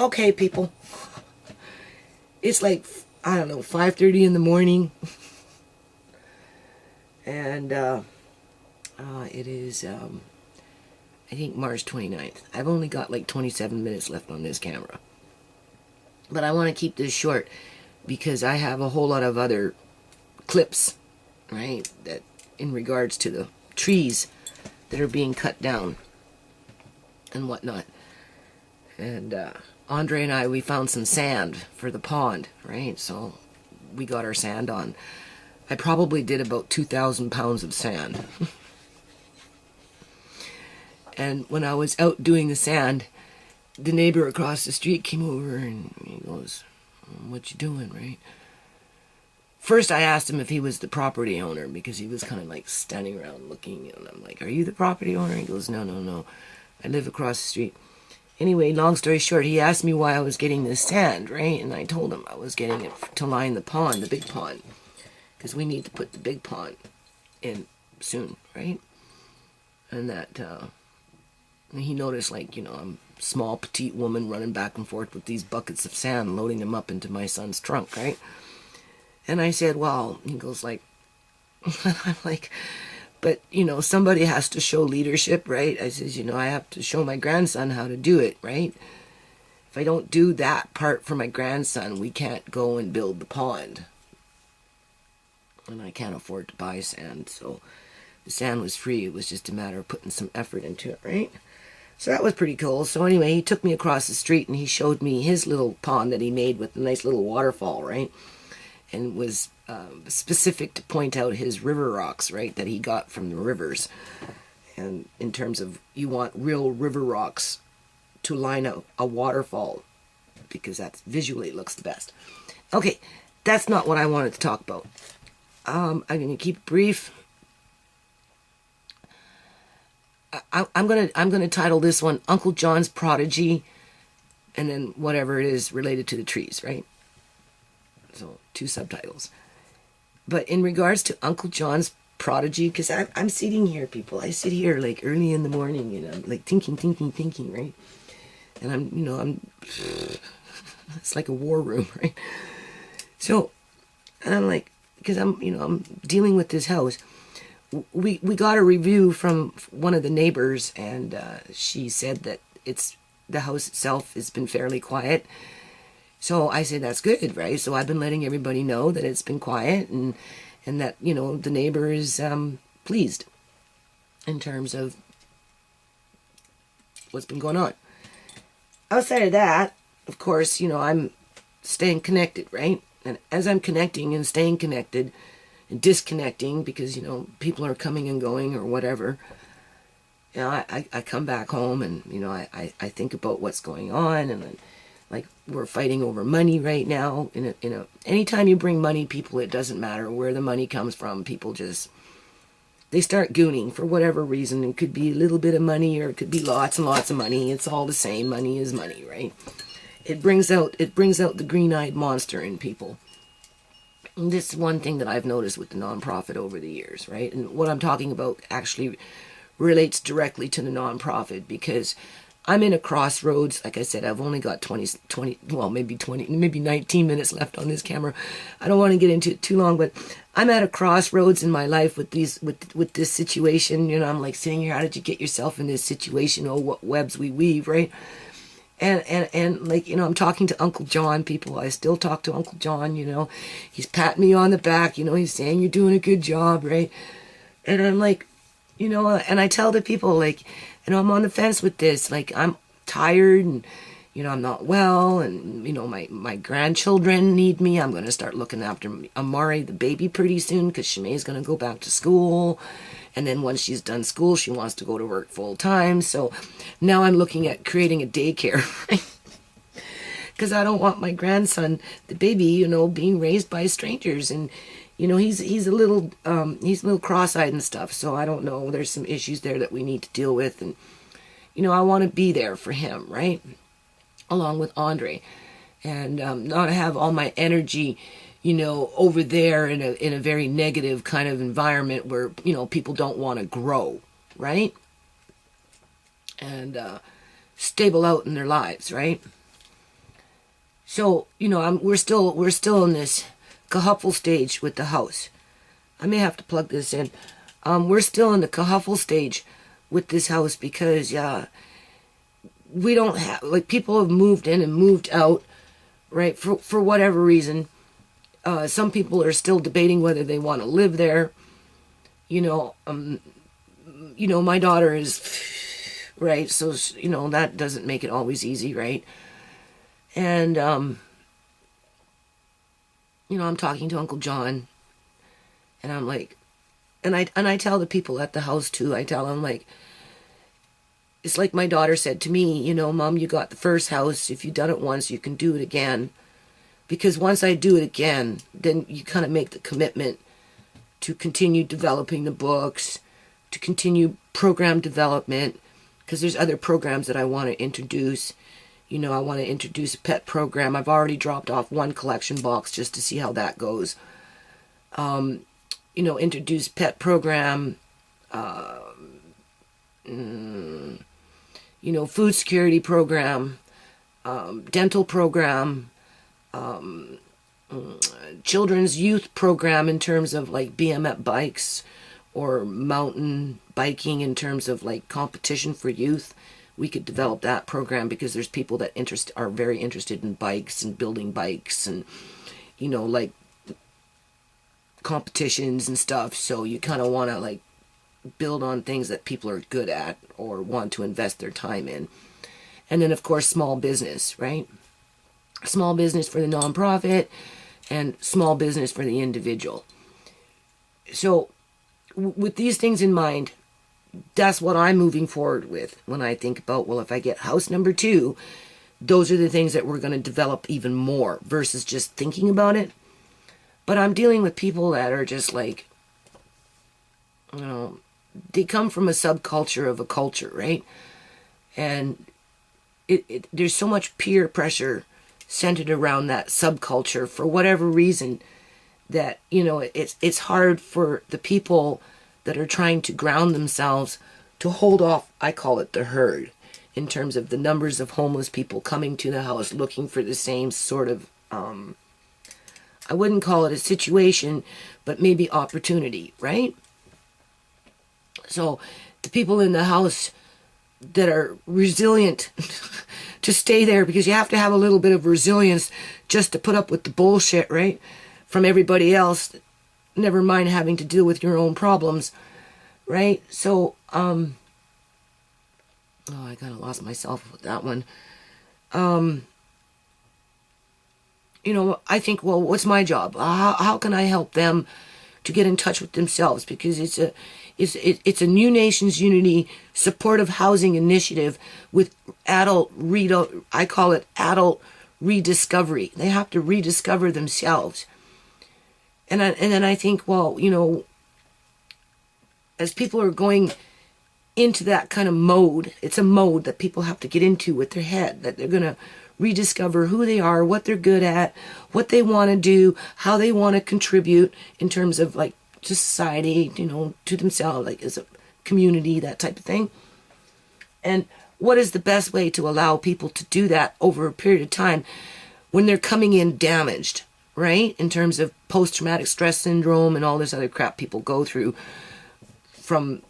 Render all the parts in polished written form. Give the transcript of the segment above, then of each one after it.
Okay, people. It's like, I don't know, 5:30 in the morning. And it is, I think, March 29th. I've only got like 27 minutes left on this camera. But I want to keep this short because I have a whole lot of other clips, right, that in regards to the trees that are being cut down and whatnot. And Andre and I, we found some sand for the pond, right? So we got our sand on. I probably did about 2,000 pounds of sand. And when I was out doing the sand, the neighbor across the street came over and he goes, "What you doing, right?" First I asked him if he was the property owner because he was kind of like standing around looking, and I'm like, "Are you the property owner?" He goes, No. I live across the street." Anyway, long story short, he asked me why I was getting this sand, right? And I told him I was getting it to line the pond, the big pond, because we need to put the big pond in soon, right? And that he noticed, like, I'm a small, petite woman running back and forth with these buckets of sand, loading them up into my son's trunk, right? And I said, well, he goes like, I'm like, but, somebody has to show leadership, right? I says, I have to show my grandson how to do it, right? If I don't do that part for my grandson, we can't go and build the pond. And I can't afford to buy sand, so the sand was free. It was just a matter of putting some effort into it, right? So that was pretty cool. So anyway, he took me across the street and he showed me his little pond that he made with a nice little waterfall, right? And was specific to point out his river rocks, right, that he got from the rivers. And in terms of, you want real river rocks to line up a waterfall, because that's visually it looks the best. Okay, that's not what I wanted to talk about. I'm going to keep it brief. I'm gonna title this one Uncle John's Prodigy, and then whatever it is related to the trees, right? So 2 subtitles. But in regards to Uncle John's Prodigy, because I'm sitting here, people. I sit here like early in the morning, and I'm like thinking, right? And I'm it's like a war room, right? So, and I'm like, because I'm dealing with this house. We got a review from one of the neighbors, and she said that the house itself has been fairly quiet. So I said, that's good, right? So I've been letting everybody know that it's been quiet, and that, the neighbor is pleased in terms of what's been going on. Outside of that, of course, I'm staying connected, right? And as I'm connecting and staying connected and disconnecting, because, people are coming and going or whatever, I come back home and, I think about what's going on, and like, we're fighting over money right now. Anytime you bring money, people, it doesn't matter where the money comes from. People they start gooning for whatever reason. It could be a little bit of money, or it could be lots and lots of money. It's all the same. Money is money, right? It brings out the green-eyed monster in people. And this is one thing that I've noticed with the nonprofit over the years, right? And what I'm talking about actually relates directly to the nonprofit, because I'm in a crossroads. Like I said, I've only got maybe 19 minutes left on this camera. I don't want to get into it too long, but I'm at a crossroads in my life with this situation. I'm like sitting here, how did you get yourself in this situation? Oh, what webs we weave, right? And like, I'm talking to Uncle John, people. I still talk to Uncle John, He's patting me on the back, he's saying you're doing a good job, right? And I'm like, and I tell the people, like, I'm on the fence with this. Like, I'm tired, and, I'm not well, and, my grandchildren need me. I'm going to start looking after Amari, the baby, pretty soon, because Shimei's going to go back to school. And then once she's done school, she wants to go to work full time. So now I'm looking at creating a daycare, because I don't want my grandson, the baby, being raised by strangers. And, he's a little cross-eyed and stuff. So I don't know. There's some issues there that we need to deal with. And, I want to be there for him, right? Along with Andre. And not have all my energy, over there in a very negative kind of environment where, people don't want to grow, right? And stable out in their lives, right? So, you know, we're still in this kahuffle stage with the house. I may have to plug this in. We're still in the kahuffle stage with this house because we don't have, like, people have moved in and moved out, right? For whatever reason. Some people are still debating whether they want to live there. You know, my daughter is, right? So, you know, that doesn't make it always easy, right? And, you know, I'm talking to Uncle John, and I'm like, and I tell the people at the house too, I tell them, like, it's like my daughter said to me, you know, Mom, you got the first house. If you've done it once, you can do it again. Because once I do it again, then you kind of make the commitment to continue developing the books, to continue program development, because there's other programs that I want to introduce. You know, I want to introduce a pet program. I've already dropped off one collection box just to see how that goes. You know, introduce pet program, you know, food security program, dental program, children's youth program in terms of like BMX bikes or mountain biking in terms of like competition for youth. We could develop that program because there's people that are very interested in bikes and building bikes and, you know, like competitions and stuff. So you kind of want to like build on things that people are good at or want to invest their time in. And then of course, small business, right? Small business for the nonprofit and small business for the individual. So with these things in mind, that's what I'm moving forward with when I think about, well, if I get house number 2, those are the things that we're going to develop even more versus just thinking about it. But I'm dealing with people that are just like, you know, they come from a subculture of a culture, right? And there's so much peer pressure centered around that subculture for whatever reason that, you know, it's hard for the people that are trying to ground themselves to hold off, I call it the herd, in terms of the numbers of homeless people coming to the house looking for the same sort of, I wouldn't call it a situation, but maybe opportunity, right? So the people in the house that are resilient to stay there, because you have to have a little bit of resilience just to put up with the bullshit, right? From everybody else, never mind having to deal with your own problems, right? So, oh, I kind of lost myself with that one. You know, I think, well, what's my job? How can I help them to get in touch with themselves? Because it's a New Nations Unity supportive housing initiative with I call it adult rediscovery. They have to rediscover themselves. And then I think, well, you know, as people are going into that kind of mode, it's a mode that people have to get into with their head, that they're going to rediscover who they are, what they're good at, what they want to do, how they want to contribute in terms of like to society, you know, to themselves, like as a community, that type of thing. And what is the best way to allow people to do that over a period of time when they're coming in damaged, right? In terms of post-traumatic stress syndrome and all this other crap people go through from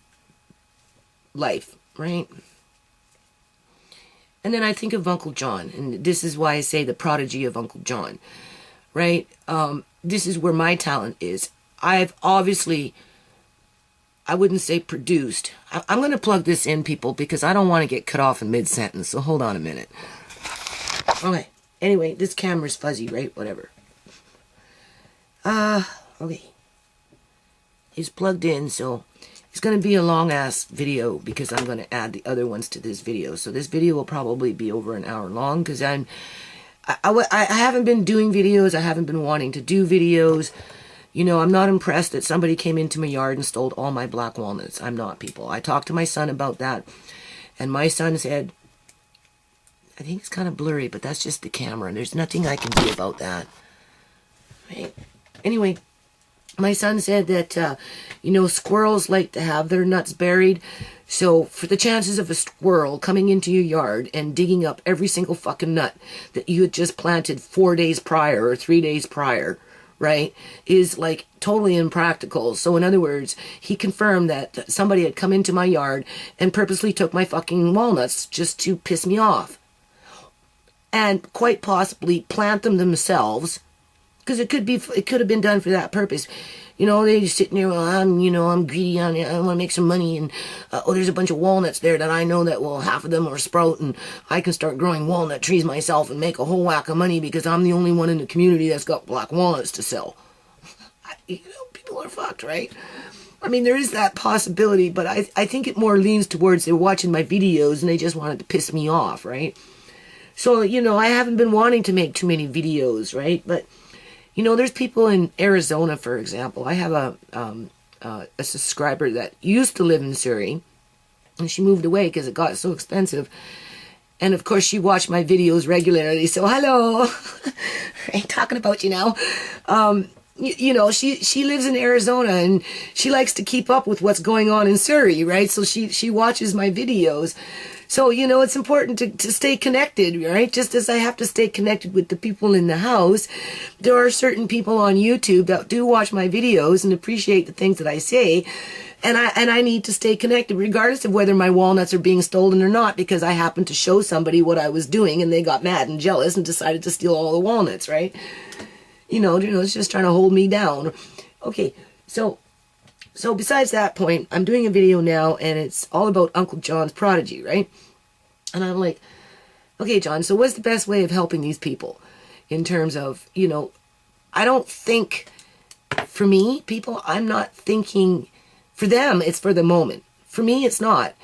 life, right? And then I think of Uncle John, and this is why I say the prodigy of Uncle John, right? This is where my talent is. I've obviously, I wouldn't say produced. I'm going to plug this in, people, because I don't want to get cut off in mid-sentence, so hold on a minute. Okay, anyway, this camera's fuzzy, right? Whatever. Okay. It's plugged in, so it's going to be a long-ass video because I'm going to add the other ones to this video. So this video will probably be over an hour long because I haven't been doing videos. I haven't been wanting to do videos. You know, I'm not impressed that somebody came into my yard and stole all my black walnuts. I'm not, people. I talked to my son about that, and my son said, I think it's kind of blurry, but that's just the camera, and there's nothing I can do about that. Right? Anyway, my son said that, you know, squirrels like to have their nuts buried. So for the chances of a squirrel coming into your yard and digging up every single fucking nut that you had just planted 4 days prior or 3 days prior, right, is like totally impractical. So in other words, he confirmed that somebody had come into my yard and purposely took my fucking walnuts just to piss me off. And quite possibly plant them themselves, because it could have been done for that purpose. You know, they just sitting there, well, I'm greedy, I want to make some money, and there's a bunch of walnuts there that I know that, well, half of them are sprout, and I can start growing walnut trees myself and make a whole whack of money because I'm the only one in the community that's got black walnuts to sell. People are fucked, right? I mean, there is that possibility, but I think it more leans towards they're watching my videos and they just wanted to piss me off, right? So, I haven't been wanting to make too many videos, right? But there's people in Arizona, for example. I have a subscriber that used to live in Surrey, and she moved away because it got so expensive. And of course, she watched my videos regularly. So, hello, I ain't talking about you now. She lives in Arizona, and she likes to keep up with what's going on in Surrey, right? So she watches my videos. So, it's important to stay connected, right? Just as I have to stay connected with the people in the house, there are certain people on YouTube that do watch my videos and appreciate the things that I say. And I need to stay connected regardless of whether my walnuts are being stolen or not, because I happened to show somebody what I was doing and they got mad and jealous and decided to steal all the walnuts, right? It's just trying to hold me down. Okay, so besides that point, I'm doing a video now, and it's all about Uncle John's Prodigy, right? And I'm like, okay, John, so what's the best way of helping these people in terms of, I don't think, for me, people, I'm not thinking, for them, it's for the moment. For me, it's not.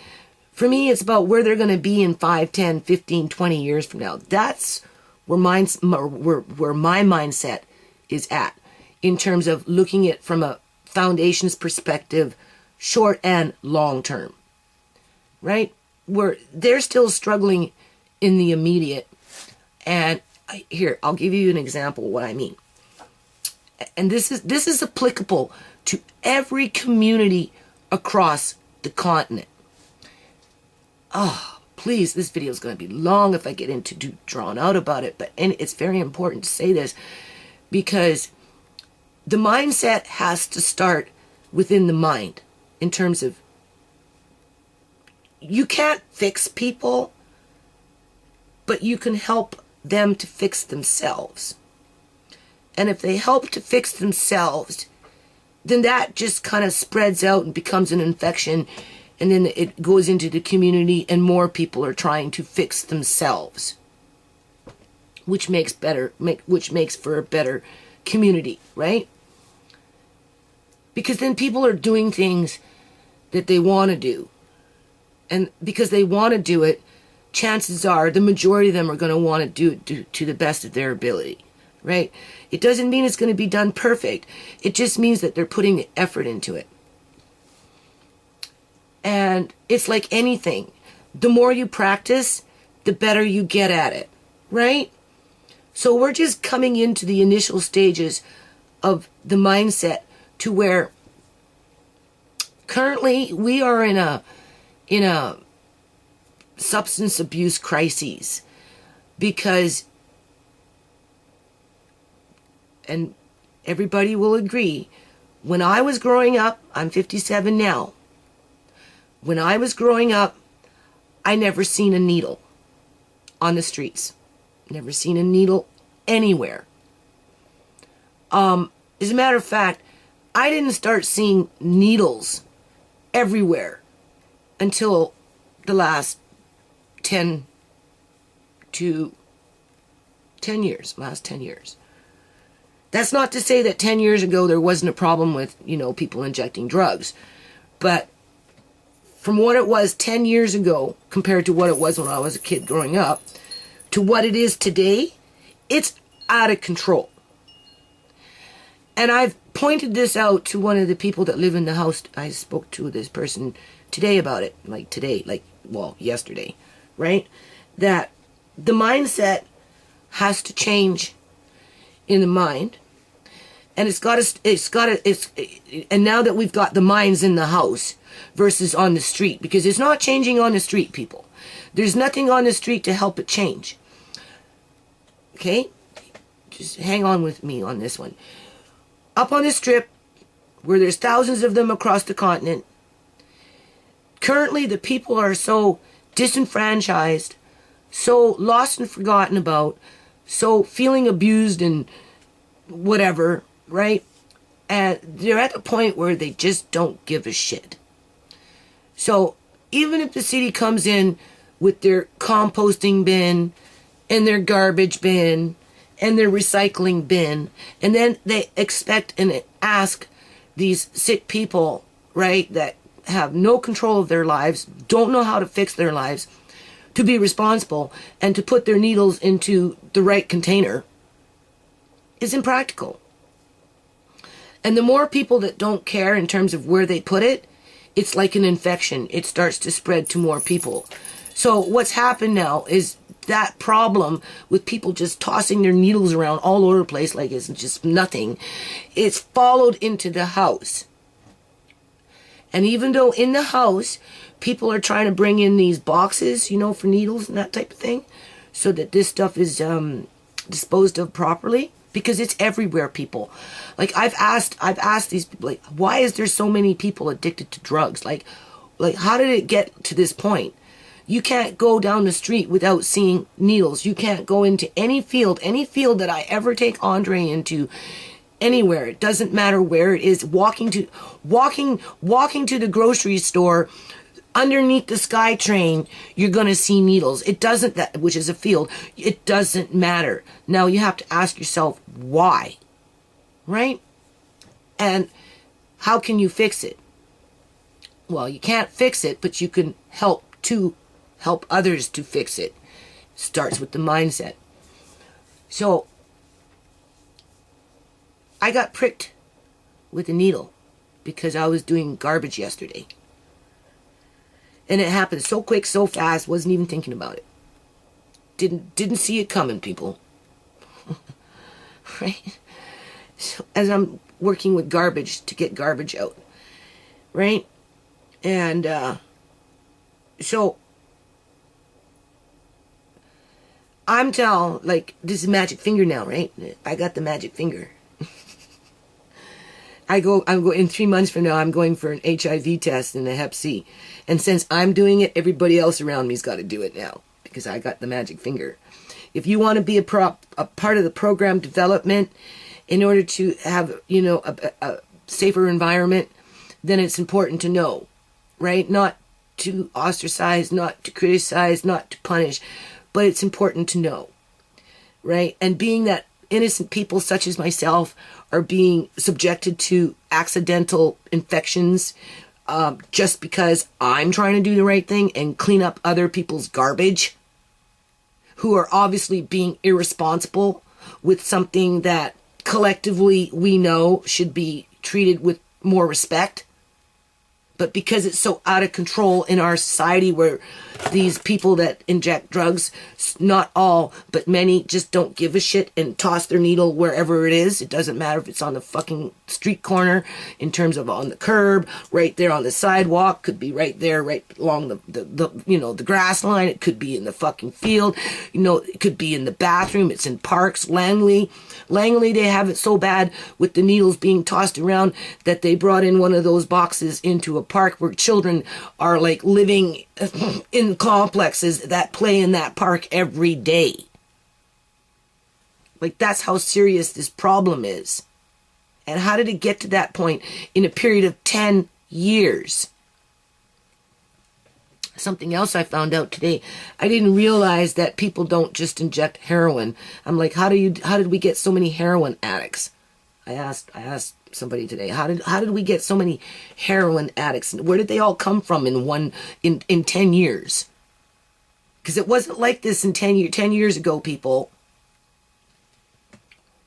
For me, it's about where they're going to be in 5, 10, 15, 20 years from now. That's where my mindset is at in terms of looking at from a foundations perspective, short and long term, right? Where they're still struggling in the immediate. And here, I'll give you an example of what I mean. And this is applicable to every community across the continent. Oh, please, this video is going to be long if I get into too drawn out about it, and it's very important to say this because the mindset has to start within the mind in terms of you can't fix people, but you can help them to fix themselves. And if they help to fix themselves, then that just kind of spreads out and becomes an infection, and then it goes into the community and more people are trying to fix themselves, which makes for a better community, right? Because then people are doing things that they want to do. And because they want to do it, chances are the majority of them are going to want to do it to the best of their ability, right? It doesn't mean it's going to be done perfect. It just means that they're putting the effort into it. And it's like anything. The more you practice, the better you get at it, right? So we're just coming into the initial stages of the mindset to where currently we are in a substance abuse crisis because, and everybody will agree, when I was growing up, I'm 57 now, when I was growing up, I never seen a needle on the streets. Never seen a needle anywhere. As a matter of fact, I didn't start seeing needles everywhere until the last 10 years. That's not to say that 10 years ago there wasn't a problem with, people injecting drugs. But from what it was 10 years ago compared to what it was when I was a kid growing up to what it is today, it's out of control. And I've pointed this out to one of the people that live in the house. I spoke to this person today about it, yesterday, right? That the mindset has to change in the mind. And and now that we've got the minds in the house versus on the street, because it's not changing on the street, people. There's nothing on the street to help it change. Okay? Just hang on with me on this one. Up on the strip, where there's thousands of them across the continent, currently the people are so disenfranchised, so lost and forgotten about, so feeling abused and whatever, right? And they're at the point where they just don't give a shit. So even if the city comes in with their composting bin and their garbage bin and their recycling bin, and then they expect and ask these sick people, right, that have no control of their lives, don't know how to fix their lives, to be responsible and to put their needles into the right container, is impractical. And the more people that don't care in terms of where they put it, it's like an infection. It starts to spread to more people. So what's happened now is that problem with people just tossing their needles around all over the place like it's just nothing. It's followed into the house. And even though in the house, people are trying to bring in these boxes, you know, for needles and that type of thing, so that this stuff is disposed of properly, because it's everywhere, people. Like I've asked these people, like, why is there so many people addicted to drugs? Like how did it get to this point? You can't go down the street without seeing needles. You can't go into any field that I ever take Andre into, anywhere. It doesn't matter where it is. Walking to the grocery store, underneath the SkyTrain, you're going to see needles. It doesn't, which is a field, it doesn't matter. Now you have to ask yourself why, right? And how can you fix it? Well, you can't fix it, but you can help others to fix it. Starts with the mindset. So I got pricked with a needle because I was doing garbage yesterday. And it happened so quick, so fast, wasn't even thinking about it. Didn't see it coming, people. Right? So as I'm working with garbage to get garbage out. Right? And so I'm telling, like, this is magic finger now, right? I got the magic finger. I'm going in 3 months from now, I'm going for an HIV test and a Hep C. And since I'm doing it, everybody else around me's got to do it now, because I got the magic finger. If you want to be a part of the program development in order to have, you know, a safer environment, then it's important to know, right? Not to ostracize, not to criticize, not to punish, but it's important to know, right? And being that innocent people such as myself are being subjected to accidental infections just because I'm trying to do the right thing and clean up other people's garbage, who are obviously being irresponsible with something that collectively we know should be treated with more respect. But because it's so out of control in our society, where these people that inject drugs, not all, but many, just don't give a shit and toss their needle wherever it is. It doesn't matter if it's on the fucking street corner, in terms of on the curb, right there on the sidewalk, could be right there, right along the grass line. It could be in the fucking field. You know, it could be in the bathroom. It's in parks. Langley, they have it so bad with the needles being tossed around that they brought in one of those boxes into a park where children are like living in complexes that play in that park every day. Like, that's how serious this problem is. And how did it get to that point in a period of 10 years? Something else I found out today. I didn't realize that people don't just inject heroin. I'm like, how did we get so many heroin addicts? I asked somebody today, how did we get so many heroin addicts? Where did they all come from in 10 years? Because it wasn't like this in 10 years ago, people.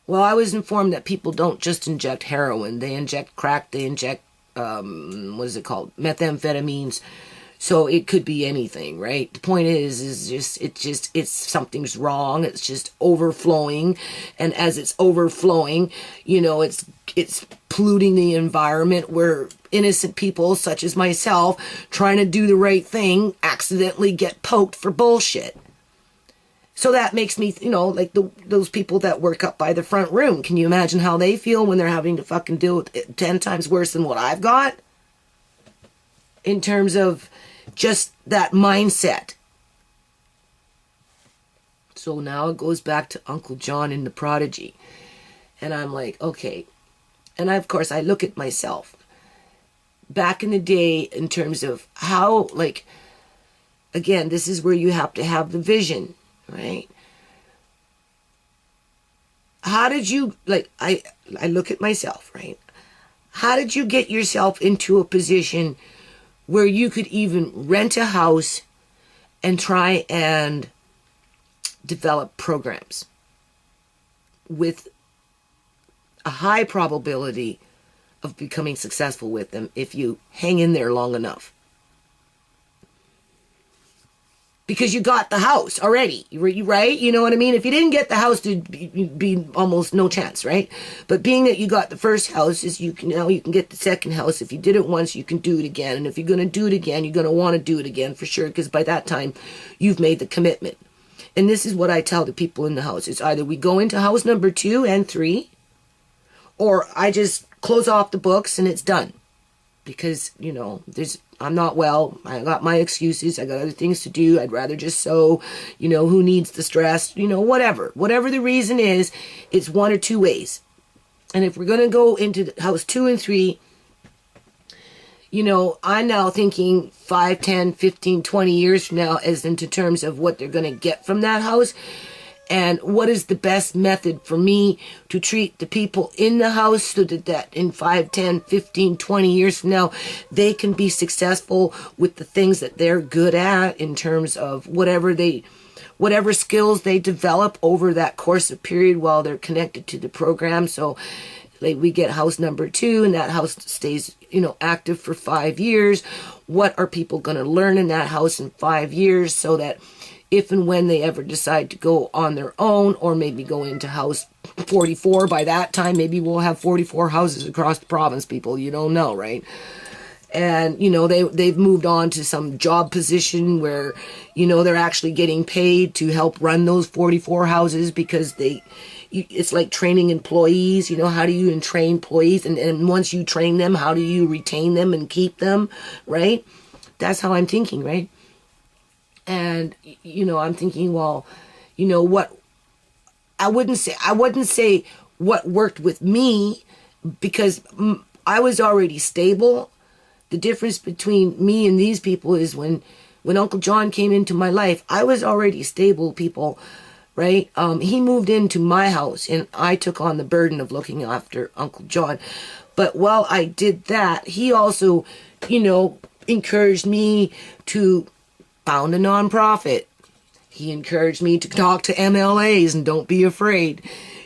Well, I was informed that people don't just inject heroin. They inject crack, they inject, methamphetamines, So it could be anything, right? The point is it's something's wrong. It's just overflowing. And as it's overflowing, it's polluting the environment where innocent people such as myself trying to do the right thing accidentally get poked for bullshit. So that makes me, like those people that work up by the front room. Can you imagine how they feel when they're having to fucking deal with it 10 times worse than what I've got? In terms of just that mindset. So now it goes back to Uncle John and the Prodigy. And I'm like, okay. And of course, I look at myself. Back in the day, in terms of how, again, this is where you have to have the vision, right? How did you, I look at myself, right? How did you get yourself into a position where you could even rent a house and try and develop programs with a high probability of becoming successful with them if you hang in there long enough? Because you got the house already, right? You know what I mean? If you didn't get the house, there'd be almost no chance, right? But being that you got the first house, you can get the second house. If you did it once, you can do it again. And if you're going to do it again, you're going to want to do it again for sure, because by that time, you've made the commitment. And this is what I tell the people in the house. It's either we go into house number 2 and 3, or I just close off the books and it's done. Because, I'm not well. I got my excuses. I got other things to do. I'd rather just sew. Who needs the stress? Whatever. Whatever the reason is, it's one or two ways. And if we're going to go into house 2 and 3, I'm now thinking 5, 10, 15, 20 years from now as into terms of what they're going to get from that house. And what is the best method for me to treat the people in the house so that in 5, 10, 15, 20 years from now, they can be successful with the things that they're good at in terms of whatever skills they develop over that course of period while they're connected to the program. So we get house number 2 and that house stays, active for 5 years. What are people going to learn in that house in 5 years so that if and when they ever decide to go on their own or maybe go into house 44, by that time, maybe we'll have 44 houses across the province, people. You don't know, right? And, they've moved on to some job position where, they're actually getting paid to help run those 44 houses because it's like training employees. How do you train employees? And once you train them, how do you retain them and keep them, right? That's how I'm thinking, right? And, I'm thinking, well, what, I wouldn't say what worked with me because I was already stable. The difference between me and these people is when Uncle John came into my life, I was already stable, people, right? He moved into my house and I took on the burden of looking after Uncle John. But while I did that, he also, encouraged me to found a nonprofit. He encouraged me to talk to MLAs and don't be afraid.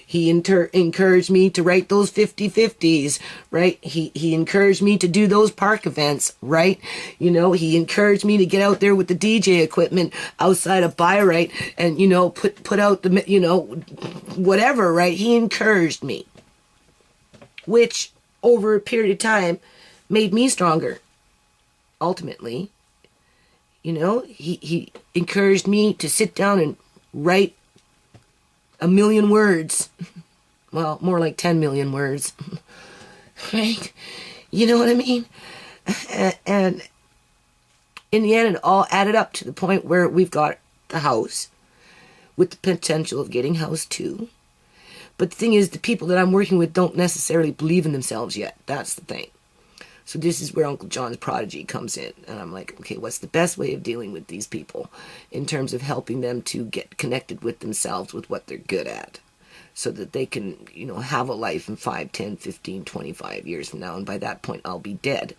He encouraged me to write those 50/50s, right? He encouraged me to do those park events, right? He encouraged me to get out there with the DJ equipment outside of Byright and, put out the, whatever, right? He encouraged me, which over a period of time made me stronger, ultimately. He encouraged me to sit down and write 1 million words. Well, more like 10 million words. Right? You know what I mean? And in the end, it all added up to the point where we've got the house with the potential of getting house 2. But the thing is, the people that I'm working with don't necessarily believe in themselves yet. That's the thing. So this is where Uncle John's Prodigy comes in. And I'm like, okay, what's the best way of dealing with these people in terms of helping them to get connected with themselves, with what they're good at, so that they can, have a life in 5, 10, 15, 25 years from now. And by that point, I'll be dead.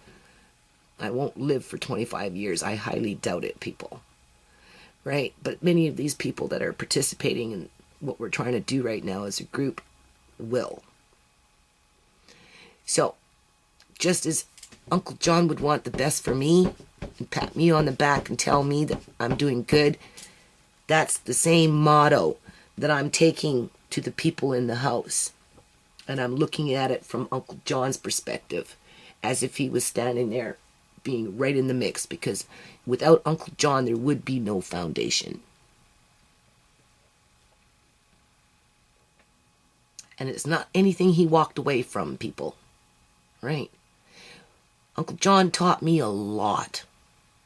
I won't live for 25 years. I highly doubt it, people. Right? But many of these people that are participating in what we're trying to do right now as a group will. So, just as Uncle John would want the best for me, and pat me on the back and tell me that I'm doing good, that's the same motto that I'm taking to the people in the house. And I'm looking at it from Uncle John's perspective, as if he was standing there being right in the mix, because without Uncle John, there would be no foundation. And it's not anything he walked away from, people. Right? Uncle John taught me a lot.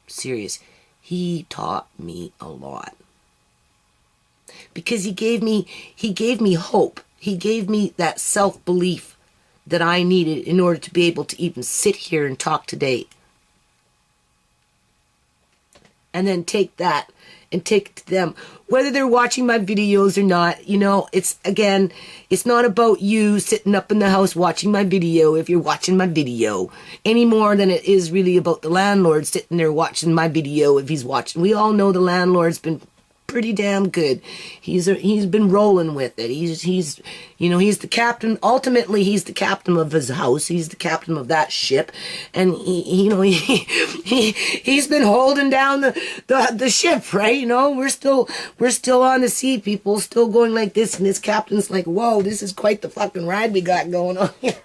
Serious. He taught me a lot. Because he gave me hope. He gave me that self-belief that I needed in order to be able to even sit here and talk today. And then take that and take it to them, whether they're watching my videos or not. You know, it's not about you sitting up in the house watching my video if you're watching my video, any more than it is really about the landlord sitting there watching my video if he's watching. We all know the landlord's been pretty damn good. He's been rolling with it. He's he's the captain. Ultimately, he's the captain of his house. He's the captain of that ship, and he's been holding down the ship, right? You know, we're still on the sea, people, still going like this, and this captain's like, whoa, this is quite the fucking ride we got going on here.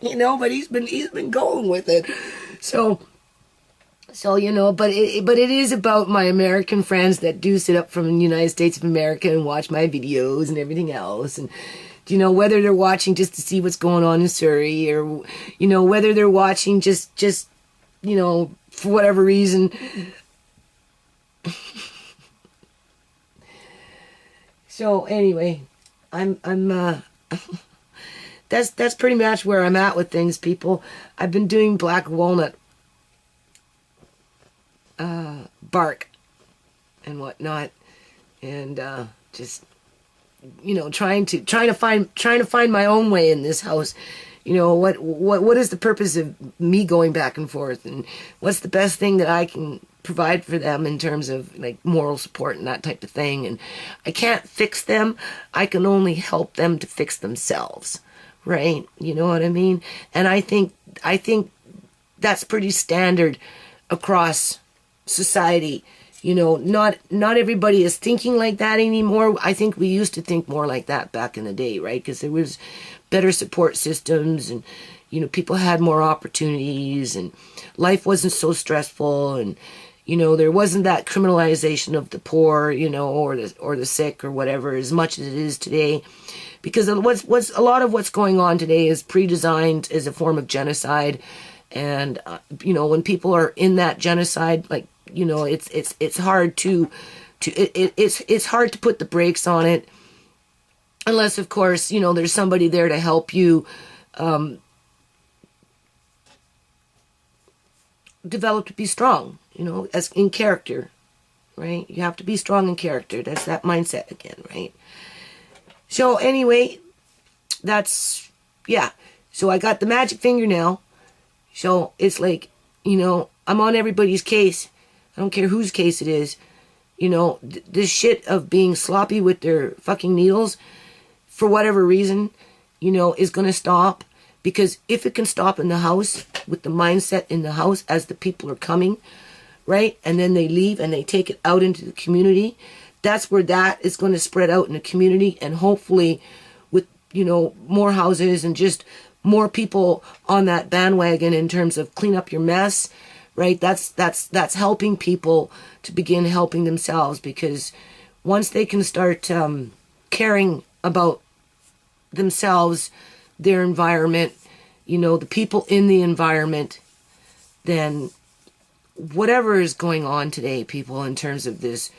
You know, but he's been going with it. So, you know, but it is about my American friends that do sit up from the United States of America and watch my videos and everything else. And, you know, whether they're watching just to see what's going on in Surrey, or, you know, whether they're watching just, you know, for whatever reason. So anyway, that's pretty much where I'm at with things, people. I've been doing black walnut bark and whatnot, and just, you know, trying to find my own way in this house. You know, what is the purpose of me going back and forth, and what's the best thing that I can provide for them in terms of like moral support and that type of thing. And I can't fix them. I can only help them to fix themselves, right? You know what I mean? And I think that's pretty standard across society. You know, not everybody is thinking like that anymore. I think we used to think more like that back in the day, right? Because there was better support systems, and, you know, people had more opportunities, and life wasn't so stressful, and, you know, there wasn't that criminalization of the poor, you know, or the sick or whatever, as much as it is today. Because what's a lot of what's going on today is pre-designed as a form of genocide. And you know, when people are in that genocide, like, you know, it's hard it's hard to put the brakes on it, unless, of course, you know, there's somebody there to help you develop to be strong, you know, as in character, right? You have to be strong in character. That's that mindset again, right? So anyway, yeah. So I got the magic finger now. So it's like, you know, I'm on everybody's case. I don't care whose case it is. You know, this shit of being sloppy with their fucking needles, for whatever reason, you know, is going to stop. Because if it can stop in the house, with the mindset in the house as the people are coming, right? And then they leave and they take it out into the community. That's where that is going to spread out in the community. And hopefully with, you know, more houses and just more people on that bandwagon in terms of clean up your mess, right? That's helping people to begin helping themselves, because once they can start caring about themselves, their environment, you know, the people in the environment, then whatever is going on today, people, in terms of this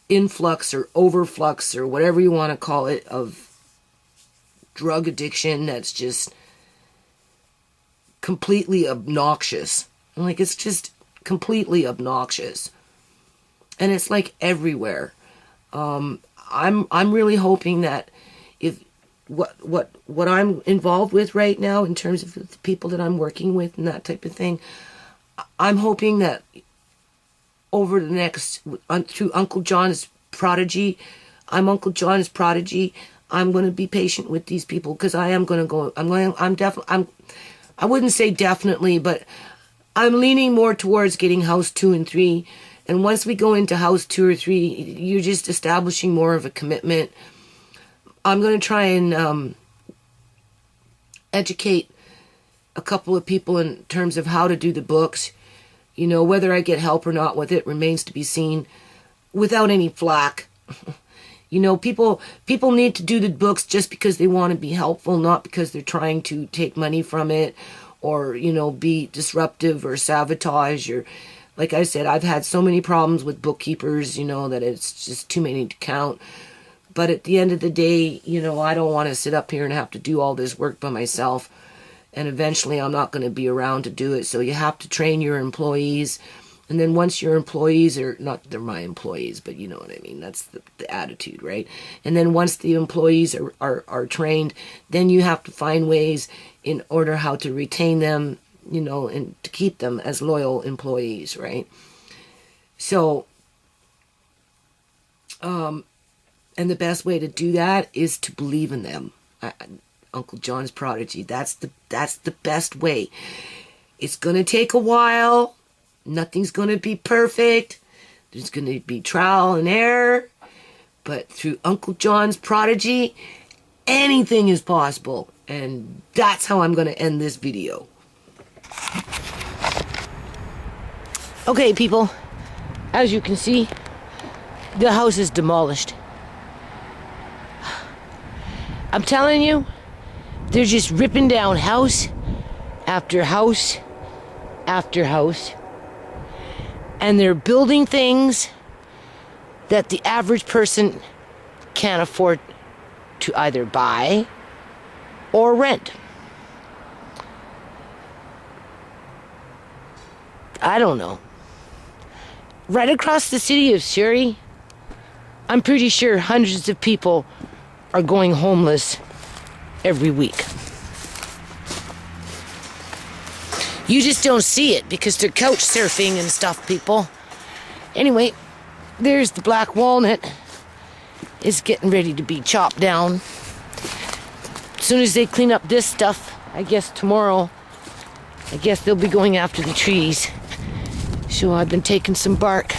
influx or overflux or whatever you want to call it of drug addiction, that's just completely obnoxious. Like, it's just completely obnoxious, and it's like everywhere. I'm really hoping that if what I'm involved with right now in terms of the people that I'm working with and that type of thing, I'm hoping that over the next, through Uncle John's Prodigy, I'm Uncle John's Prodigy, I'm going to be patient with these people, because I am going to go, I wouldn't say definitely, but I'm leaning more towards getting house 2 and 3. And once we go into house 2 or 3, you're just establishing more of a commitment. I'm going to try and educate a couple of people in terms of how to do the books. You know, whether I get help or not with it remains to be seen, without any flack. You know, people need to do the books just because they want to be helpful, not because they're trying to take money from it or, you know, be disruptive or sabotage. Or, like I said, I've had so many problems with bookkeepers, you know, that it's just too many to count. But at the end of the day, you know, I don't want to sit up here and have to do all this work by myself. And eventually I'm not going to be around to do it. So you have to train your employees. And then once your employees are, not they're my employees, but you know what I mean, that's the attitude, right? And then once the employees are trained, then you have to find ways in order how to retain them, you know, and to keep them as loyal employees, right? So, and the best way to do that is to believe in them. Uncle John's Prodigy, that's the best way. It's going to take a while. Nothing's going to be perfect. There's going to be trial and error. But through Uncle John's Prodigy, anything is possible. And that's how I'm going to end this video. Okay, people. As you can see, the house is demolished. I'm telling you, they're just ripping down house after house after house. And they're building things that the average person can't afford to either buy or rent. I don't know. Right across the city of Surrey, I'm pretty sure hundreds of people are going homeless every week. You just don't see it because they're couch surfing and stuff, people. Anyway, there's the black walnut. It's getting ready to be chopped down. As soon as they clean up this stuff, I guess tomorrow, I guess they'll be going after the trees. So I've been taking some bark.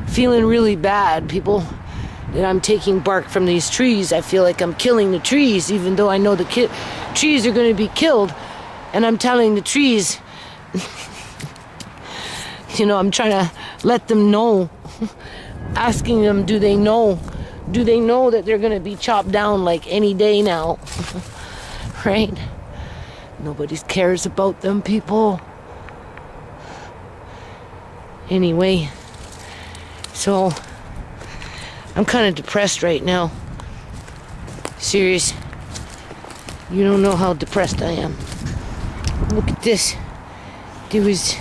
Feeling really bad, people, that I'm taking bark from these trees. I feel like I'm killing the trees, even though I know the trees are going to be killed. And I'm telling the trees, you know, I'm trying to let them know, asking them, do they know that they're going to be chopped down like any day now? Right? Nobody cares about them, people. Anyway, so I'm kind of depressed right now. Serious. You don't know how depressed I am. Look at this. There was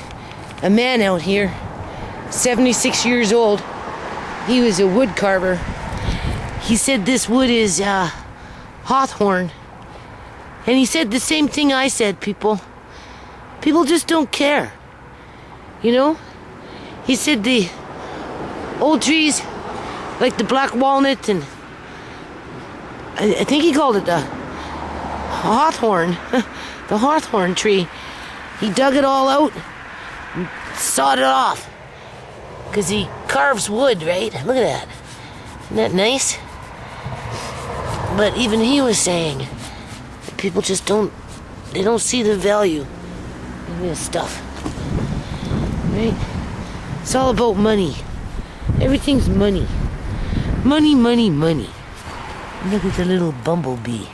a man out here, 76 years old. He was a wood carver. He said this wood is hawthorn. And he said the same thing I said, people. People just don't care. You know? He said the old trees, like the black walnut, and I think he called it the hawthorn. The hawthorn tree. He dug it all out and sawed it off. Because he carves wood, right? Look at that. Isn't that nice? But even he was saying that people just don't see the value in this stuff. Right? It's all about money. Everything's money. Money, money, money. Look at the little bumblebee.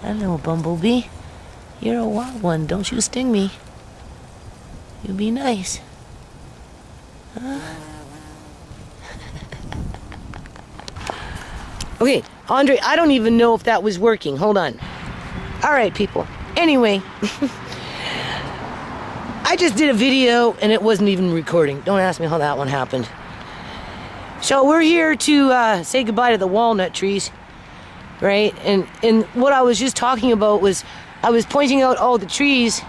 Hello, bumblebee. You're a wild one. Don't you sting me. You be nice. Huh? Okay, Andre, I don't even know if that was working. Hold on. All right, people. Anyway, I just did a video and it wasn't even recording. Don't ask me how that one happened. So we're here to say goodbye to the walnut trees. Right? And what I was just talking about was I was pointing out all the trees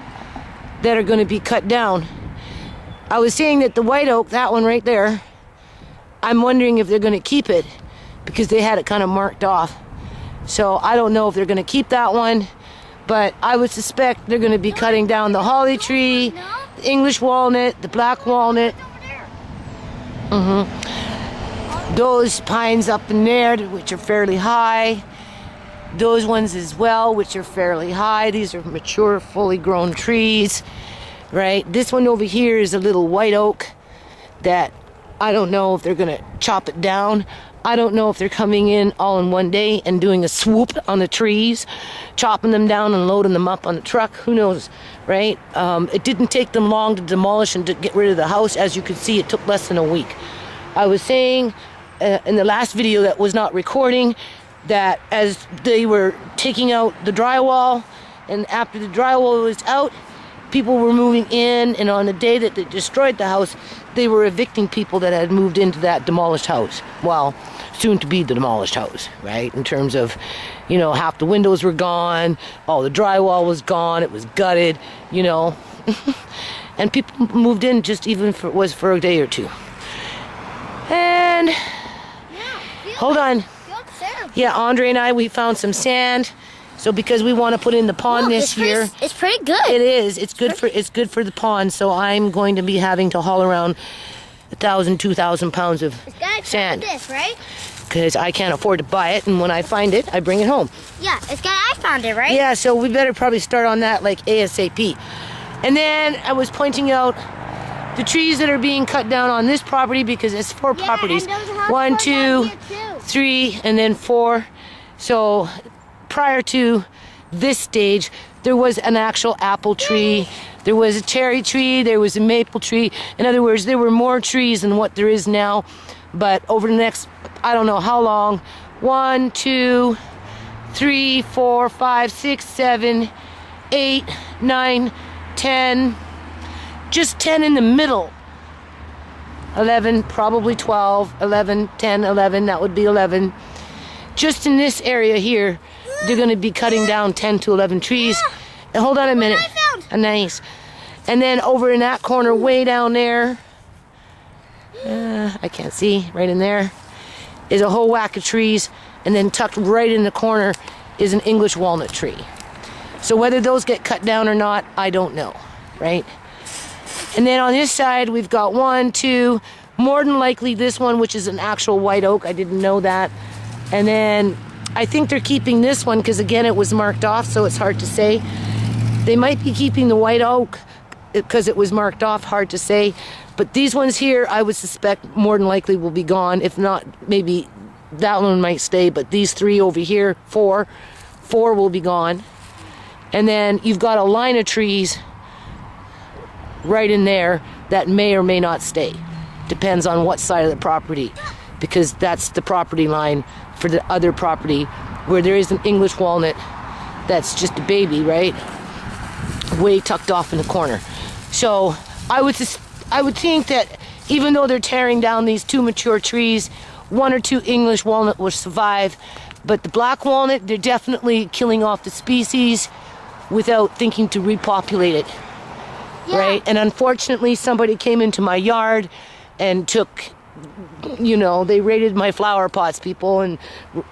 that are going to be cut down. I was saying that the white oak, that one right there, I'm wondering if they're going to keep it because they had it kind of marked off. So I don't know if they're going to keep that one, but I would suspect they're going to be cutting down the holly tree, the English walnut, the black walnut. Those pines up in there, which are fairly high. Those ones as well, which are fairly high. These are mature, fully grown trees, right? This one over here is a little white oak that I don't know if they're going to chop it down. I don't know if they're coming in all in one day and doing a swoop on the trees, chopping them down and loading them up on the truck. Who knows, right? It didn't take them long to demolish and to get rid of the house. As you can see, it took less than a week. I was saying in the last video that was not recording that as they were taking out the drywall, and after the drywall was out, people were moving in, and on the day that they destroyed the house, they were evicting people that had moved into that demolished house. Well, soon to be the demolished house, right? In terms of, you know, half the windows were gone, all the drywall was gone, it was gutted, you know. And people moved in just even if it was for a day or two. And hold on. Yeah, Andre and I, we found some sand. So because we want to put in the pond this year, it's pretty good. It is. It's good for the pond. So I'm going to be having to haul around 1,000, 2,000 pounds of sand. This, right? Because I can't afford to buy it, and when I find it, I bring it home. Yeah, I found it, right? Yeah, so we better probably start on that like ASAP. And then I was pointing out the trees that are being cut down on this property because it's 4 properties. 1, 2, 3, and then 4. So prior to this stage, there was an actual apple tree, there was a cherry tree, there was a maple tree. In other words, there were more trees than what there is now. But over the next, I don't know how long, 1, 2, 3, 4, 5, 6, 7, 8, 9, 10, just 10 in the middle. 11, probably 12, 11, 10, 11, that would be 11. Just in this area here, they're going to be cutting down 10 to 11 trees. And hold on a minute. Nice. And then over in that corner, way down there, I can't see, right in there, is a whole whack of trees. And then tucked right in the corner is an English walnut tree. So whether those get cut down or not, I don't know, right? And then on this side, we've got 1, 2, more than likely this one, which is an actual white oak. I didn't know that. And then I think they're keeping this one because, again, it was marked off, so it's hard to say. They might be keeping the white oak because it was marked off, hard to say. But these ones here, I would suspect more than likely will be gone. If not, maybe that one might stay. But these 3 over here, 4 will be gone. And then you've got a line of trees right in there that may or may not stay. Depends on what side of the property, because that's the property line for the other property where there is an English walnut that's just a baby, right? Way tucked off in the corner. So I would think that even though they're tearing down these 2 mature trees, 1 or 2 English walnut will survive. But the black walnut, they're definitely killing off the species without thinking to repopulate it. Yeah. Right? And unfortunately, somebody came into my yard and took, you know, they raided my flower pots, people, and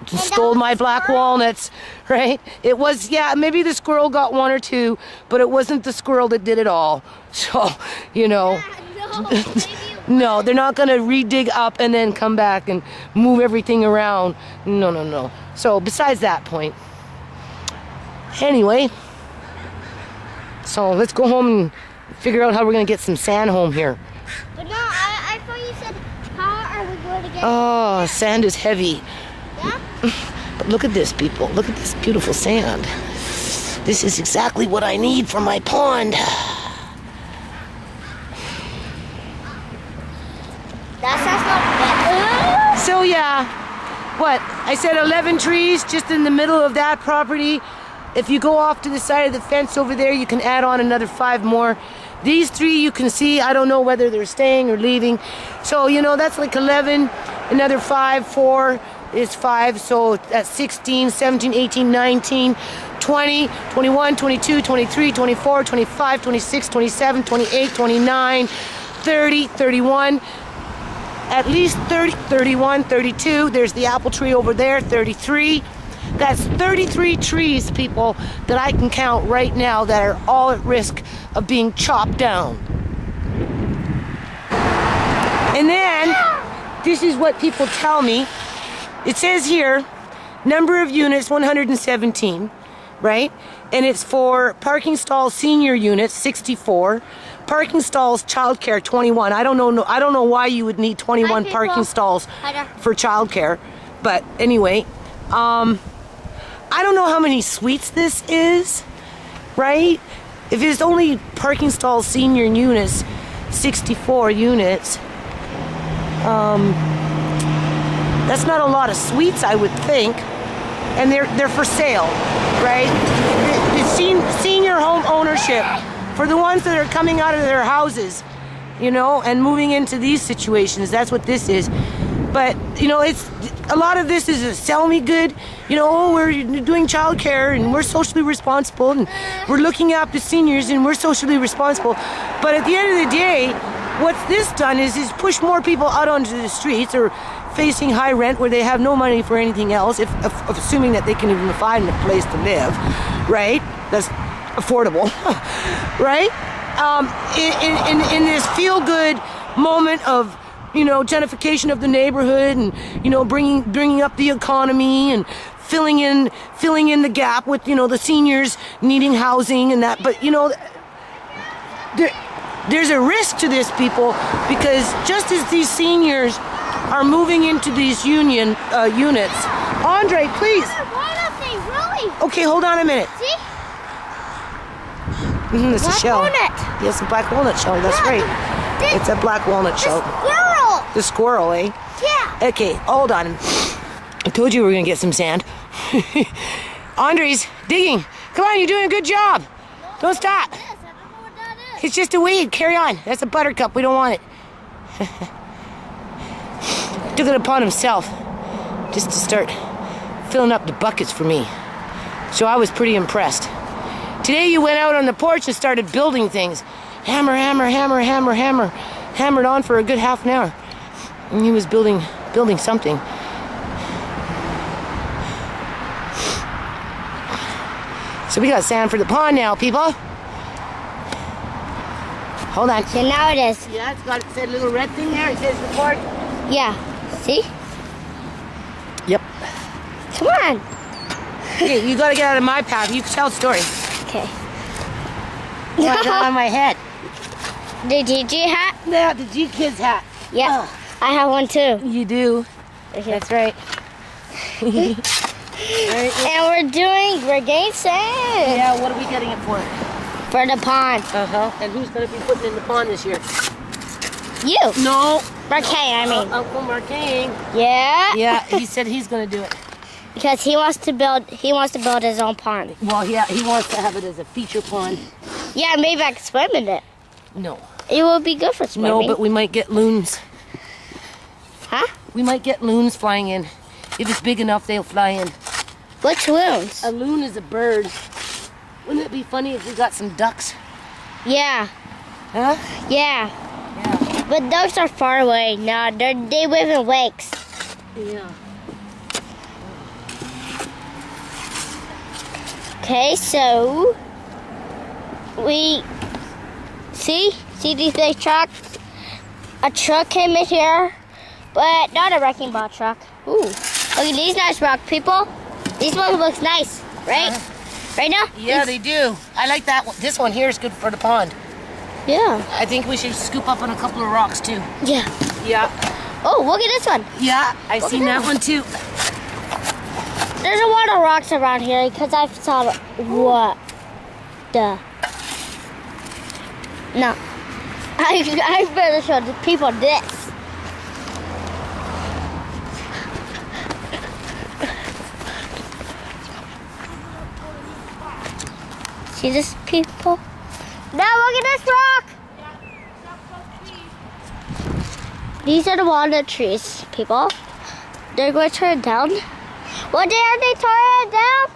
stole my black walnuts, right? It was, yeah, maybe the squirrel got 1 or 2, but it wasn't the squirrel that did it all. So, you know, no, they're not going to redig up and then come back and move everything around. No, no, no. So besides that point, anyway, so let's go home and figure out how we're going to get some sand home here. But no, I thought you said, how are we going to get Oh, sand is heavy. Yeah? But look at this, people. Look at this beautiful sand. This is exactly what I need for my pond. That's not bad. So yeah, what? I said 11 trees just in the middle of that property. If you go off to the side of the fence over there, you can add on another 5 more. These 3 you can see, I don't know whether they're staying or leaving. So, you know, that's like 11, another 5, 4 is 5. So that's 16, 17, 18, 19, 20, 21, 22, 23, 24, 25, 26, 27, 28, 29, 30, 31. At least 30, 31, 32. There's the apple tree over there, 33. That's 33 trees, people, that I can count right now that are all at risk of being chopped down. And then, this is what people tell me. It says here, number of units 117, right? And it's for parking stalls senior units 64, parking stalls childcare 21. I don't know why you would need 21 parking stalls for childcare, but anyway, I don't know how many suites this is, right? If it's only parking stalls senior units 64 units, that's not a lot of suites, I would think. And they're for sale, right? The senior home ownership for the ones that are coming out of their houses, you know, and moving into these situations. That's what this is. But you know, it's a lot of this is a sell me good. You know, oh, we're doing childcare and we're socially responsible and we're looking after seniors and we're socially responsible. But at the end of the day, what this done is push more people out onto the streets or facing high rent where they have no money for anything else, if assuming that they can even find a place to live, right? That's affordable, right? In this feel-good moment of, you know, gentrification of the neighborhood and, you know, bringing up the economy and filling in the gap with, you know, the seniors needing housing and that. But, you know, there's a risk to this, people, because just as these seniors are moving into these units. Andre, please. Walnut thing, really? Okay, hold on a minute. See? It's a shell. Walnut. Yes, a black walnut shell. That's right. It's a black walnut shell. Squirrel. The squirrel, eh? Yeah. Okay, hold on. I told you we were gonna get some sand. Andre's digging. Come on, you're doing a good job. Don't stop. Yes, I don't know what that is. It's just a weed. Carry on. That's a buttercup. We don't want it. Took it upon himself just to start filling up the buckets for me. So I was pretty impressed. Today you went out on the porch and started building things. Hammer, hammer, hammer, hammer, hammer. Hammered on for a good half an hour. And he was building something. So we got sand for the pond now, people. Hold on. So now it is. Yeah, it's got that little red thing there. It says report. Yeah. See? Yep. Come on. Okay, you gotta get out of my path. You can tell the story. Okay. Oh, I got on my head. The GG hat? Yeah, the G Kids hat. Yeah. I have one too. You do. Okay. That's right. And we're getting sand. Yeah, what are we getting it for? For the pond. Uh-huh. And who's gonna be putting in the pond this year? You. No. Marquet, I mean. Uncle Marquet. Yeah. Yeah, he said he's gonna do it. Because he wants to build his own pond. Well, yeah, he wants to have it as a feature pond. Yeah, maybe I could swim in it. No. It would be good for swimming. No, but we might get loons. Huh? We might get loons flying in. If it's big enough, they'll fly in. Which loons? A loon is a bird. Wouldn't it be funny if we got some ducks? Yeah. Huh? Yeah. Yeah. But those are far away. No, they live in lakes. Yeah. Okay, so we see these big trucks. A truck came in here, but not a wrecking ball truck. Ooh, look at these nice rock, people. These ones looks nice, right? Right now? Yeah, they do. I like that one. This one here is good for the pond. Yeah. I think we should scoop up on a couple of rocks too. Yeah. Yeah. Oh, look at this one. Yeah, I've seen that one too. There's a lot of rocks around here because I saw what the. No. I better show the people this. See this, people? Now look at this rock! These are the walnut trees, people. They're going to turn it down. What day are they turning it down?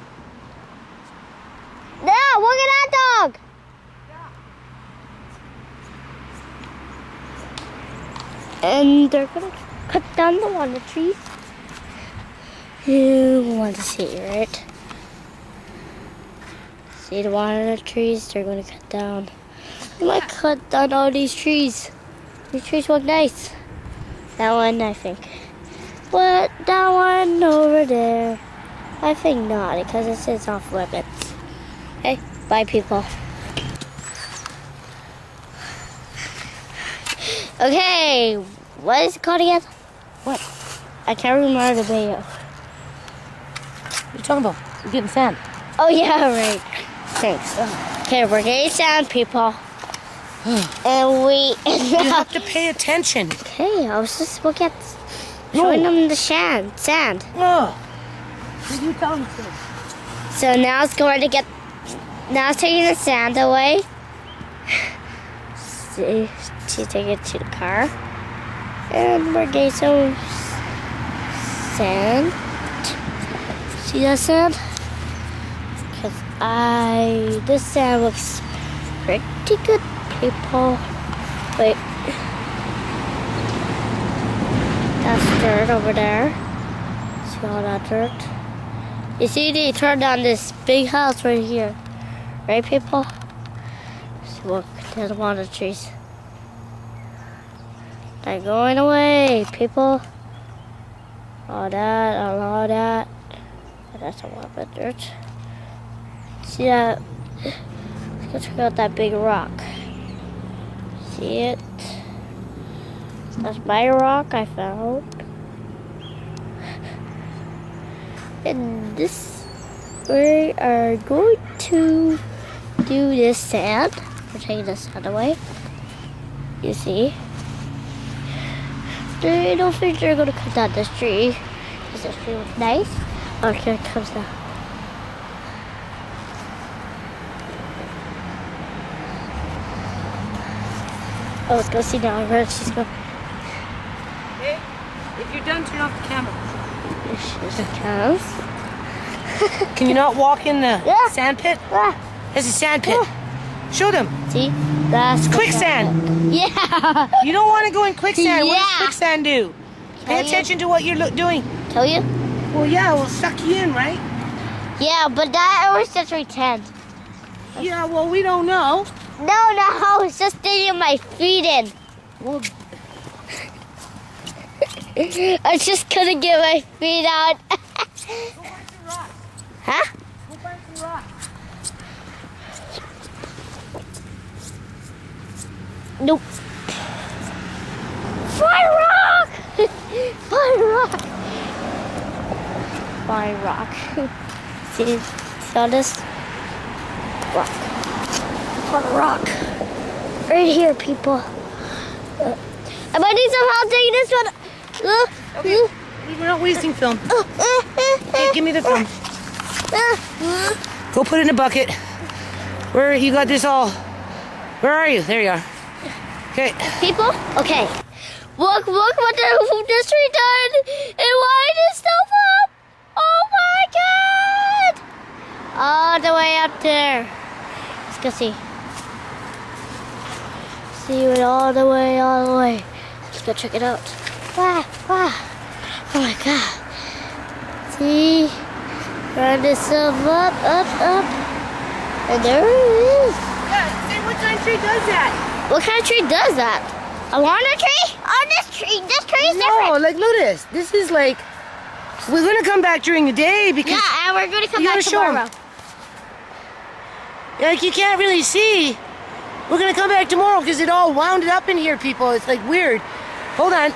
No, look at that dog! And they're going to cut down the walnut trees. You want to see, right? See the walnut trees? They're going to cut down. I might cut down all these trees. These trees look nice. That one, I think. But that one over there, I think not, because it says off limits. Okay, bye, people. Okay, what is it called again? What? I can't remember the video. What are you talking about? We're getting sand. Oh yeah, right. Thanks. Okay, we're getting sand, people. And we... You have to pay attention. Okay, I was just looking at... Showing them the sand. Oh. Did you tell me to? So now it's going to get... Now it's taking the sand away. See, to take it to the car. And we're getting some sand. See that sand? Because this sand looks pretty good, people. Wait. That's dirt over there. See all that dirt? You see, they turned down this big house right here. Right, people? So look, there's one of the trees. They're going away, people. All that. But that's a lot of dirt. See that? Let's go check out that big rock. See it? That's my rock I found. And this, we are going to do this sand. We're taking the sand away. You see? I don't think they're going to cut down this tree. Because this tree looks nice. Oh, here it comes down. Oh, let's go see now where she's going. Hey, if you're done, turn off the camera. Here she comes. Can you not walk in the sand pit? There's a sand pit. Show them. See? That's quicksand. Yeah. You don't want to go in quicksand. What Yeah. does quicksand do? Pay attention to what you're doing. Tell you? Well, yeah, it will suck you in, right? Yeah, but that was just pretend. Yeah, well, we don't know. No, I was just digging my feet in. Well, I just couldn't get my feet out. go find some rocks. Huh? Go find some rocks. Nope. Fire rock! Fire rock! Fire rock. See all this? Rock. Fire rock. Right here, people. I might need some help taking this one. Okay, we're not wasting film. Okay, give me the film. Go put it in a bucket. Where you got this all? Where are you? There you are. Okay. People, okay. Look what this tree done. It lined itself up. Oh my God. All the way up there. Let's go see. See it all the way. Let's go check it out. Wow. Oh my God. See? Round itself up. And there it is. Yeah, say what kind of tree does that? What kind of tree does that? A walnut tree? Oh, this tree is different. No, like look at this. This is like, we're gonna come back during the day because Yeah, and we're going to come You back gotta show 'em. tomorrow. like you can't really see. We're gonna come back tomorrow because it all wound up in here, people. It's like weird. Hold on.